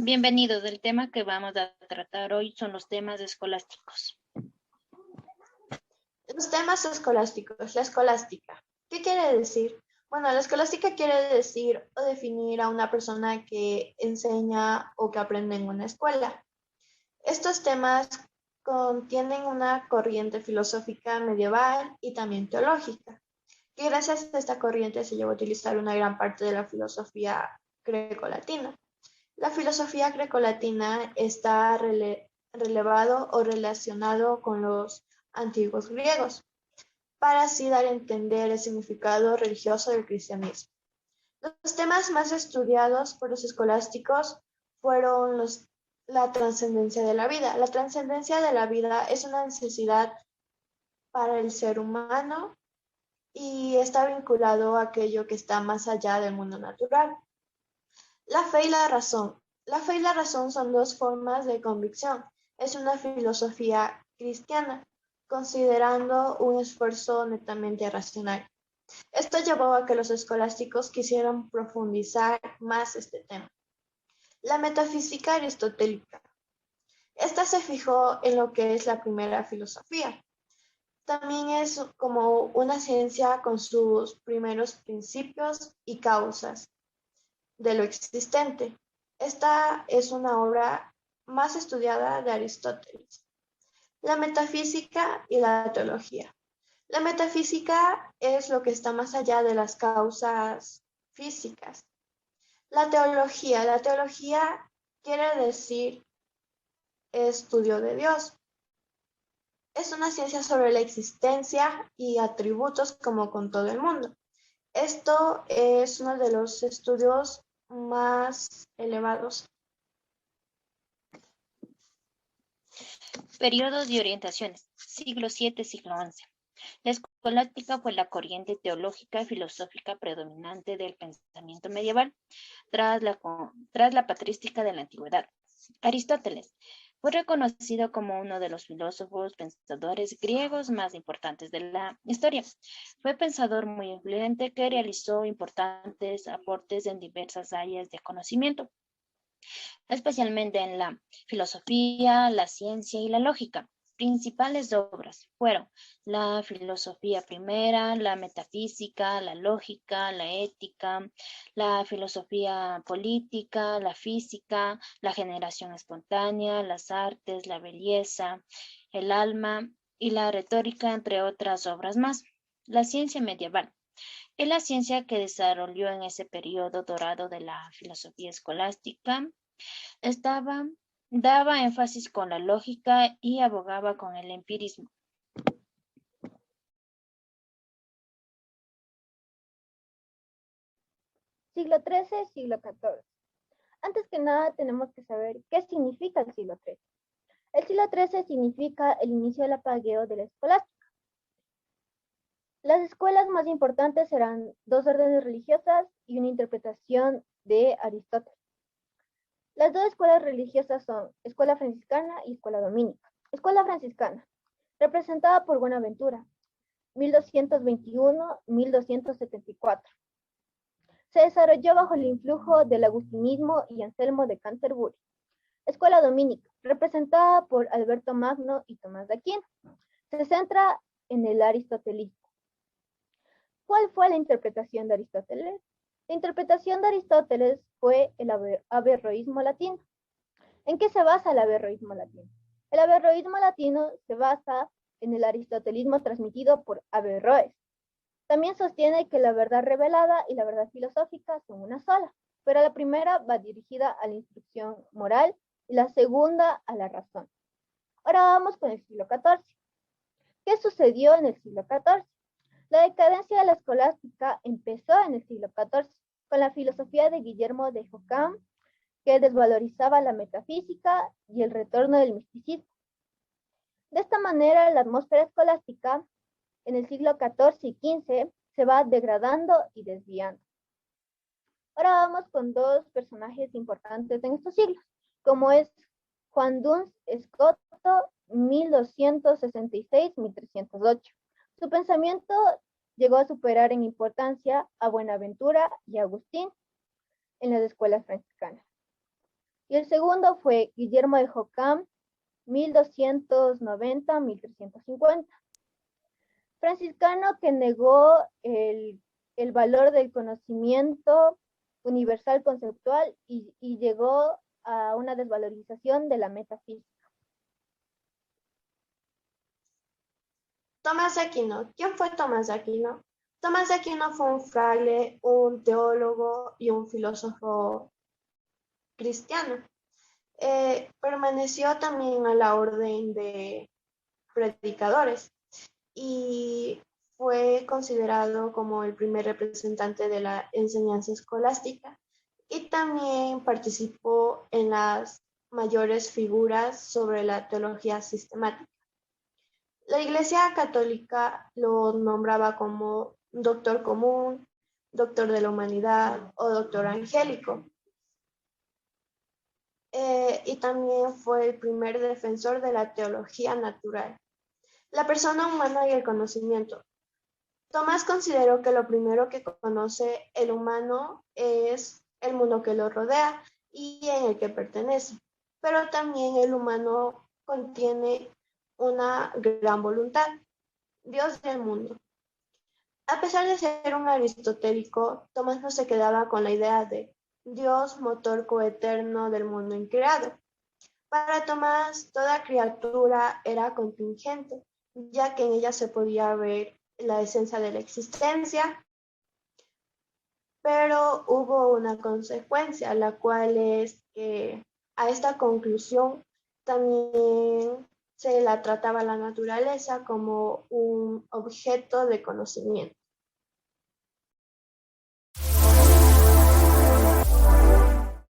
Bienvenidos. El tema que vamos a tratar hoy son los temas escolásticos. Los temas escolásticos, la escolástica. ¿Qué quiere decir? Bueno, la escolástica quiere decir o definir a una persona que enseña o que aprende en una escuela. Estos temas contienen una corriente filosófica medieval y también teológica, que gracias a esta corriente se llevó a utilizar una gran parte de la filosofía grecolatina. La filosofía grecolatina está relevado o relacionado con los antiguos griegos, para así dar a entender el significado religioso del cristianismo. Los temas más estudiados por los escolásticos fueron la trascendencia de la vida. La trascendencia de la vida es una necesidad para el ser humano y está vinculado a aquello que está más allá del mundo natural. La fe y la razón. La fe y la razón son dos formas de convicción. Es una filosofía cristiana, considerando un esfuerzo netamente racional. Esto llevó a que los escolásticos quisieran profundizar más este tema. La metafísica aristotélica. Esta se fijó en lo que es la primera filosofía. También es como una ciencia con sus primeros principios y causas de lo existente. Esta es una obra más estudiada de Aristóteles. La metafísica y la teología. La metafísica es lo que está más allá de las causas físicas. La teología quiere decir estudio de Dios. Es una ciencia sobre la existencia y atributos como con todo el mundo. Esto es uno de los estudios más elevados. Periodos y orientaciones. Siglo VII, siglo XI. La escolástica fue la corriente teológica y filosófica predominante del pensamiento medieval tras la patrística de la antigüedad. Aristóteles fue reconocido como uno de los filósofos pensadores griegos más importantes de la historia. Fue pensador muy influyente que realizó importantes aportes en diversas áreas de conocimiento, especialmente en la filosofía, la ciencia y la lógica. Principales obras fueron la filosofía primera, la metafísica, la lógica, la ética, la filosofía política, la física, la generación espontánea, las artes, la belleza, el alma y la retórica, entre otras obras más. La ciencia medieval es la ciencia que desarrolló en ese periodo dorado de la filosofía escolástica. Daba énfasis con la lógica y abogaba con el empirismo. Siglo XIII, siglo XIV. Antes que nada tenemos que saber qué significa el siglo XIII. El siglo XIII significa el inicio del apogeo de la escolástica. Las escuelas más importantes eran dos órdenes religiosas y una interpretación de Aristóteles. Las dos escuelas religiosas son escuela franciscana y escuela dominica. Escuela franciscana, representada por Buenaventura, 1221-1274. Se desarrolló bajo el influjo del agustinismo y Anselmo de Canterbury. Escuela dominica, representada por Alberto Magno y Tomás de Aquino. Se centra en el aristotelismo. ¿Cuál fue la interpretación de Aristóteles? La interpretación de Aristóteles fue el averroísmo latino. ¿En qué se basa el averroísmo latino? El averroísmo latino se basa en el aristotelismo transmitido por Averroes. También sostiene que la verdad revelada y la verdad filosófica son una sola, pero la primera va dirigida a la instrucción moral y la segunda a la razón. Ahora vamos con el siglo XIV. ¿Qué sucedió en el siglo XIV? La decadencia de la escolástica empezó en el siglo XIV con la filosofía de Guillermo de Ockham, que desvalorizaba la metafísica y el retorno del misticismo. De esta manera, la atmósfera escolástica en el siglo XIV y XV se va degradando y desviando. Ahora vamos con dos personajes importantes en estos siglos, como es Juan Duns Scoto, 1266-1308. Su pensamiento llegó a superar en importancia a Buenaventura y Agustín en las escuelas franciscanas. Y el segundo fue Guillermo de Ockham, 1290-1350. Franciscano que negó el valor del conocimiento universal conceptual y llegó a una desvalorización de la metafísica. Tomás de Aquino. ¿Quién fue Tomás de Aquino? Tomás de Aquino fue un fraile, un teólogo y un filósofo cristiano. Permaneció también a la orden de predicadores y fue considerado como el primer representante de la enseñanza escolástica y también participó en las mayores figuras sobre la teología sistemática. La Iglesia Católica lo nombraba como doctor común, doctor de la humanidad o doctor angélico. Y también fue el primer defensor de la teología natural, la persona humana y el conocimiento. Tomás consideró que lo primero que conoce el humano es el mundo que lo rodea y en el que pertenece, pero también el humano contiene una gran voluntad, Dios del mundo. A pesar de ser un aristotélico, Tomás no se quedaba con la idea de Dios, motor coeterno del mundo increado. Para Tomás, toda criatura era contingente, ya que en ella se podía ver la esencia de la existencia, pero hubo una consecuencia, la cual es que a esta conclusión también se la trataba la naturaleza como un objeto de conocimiento.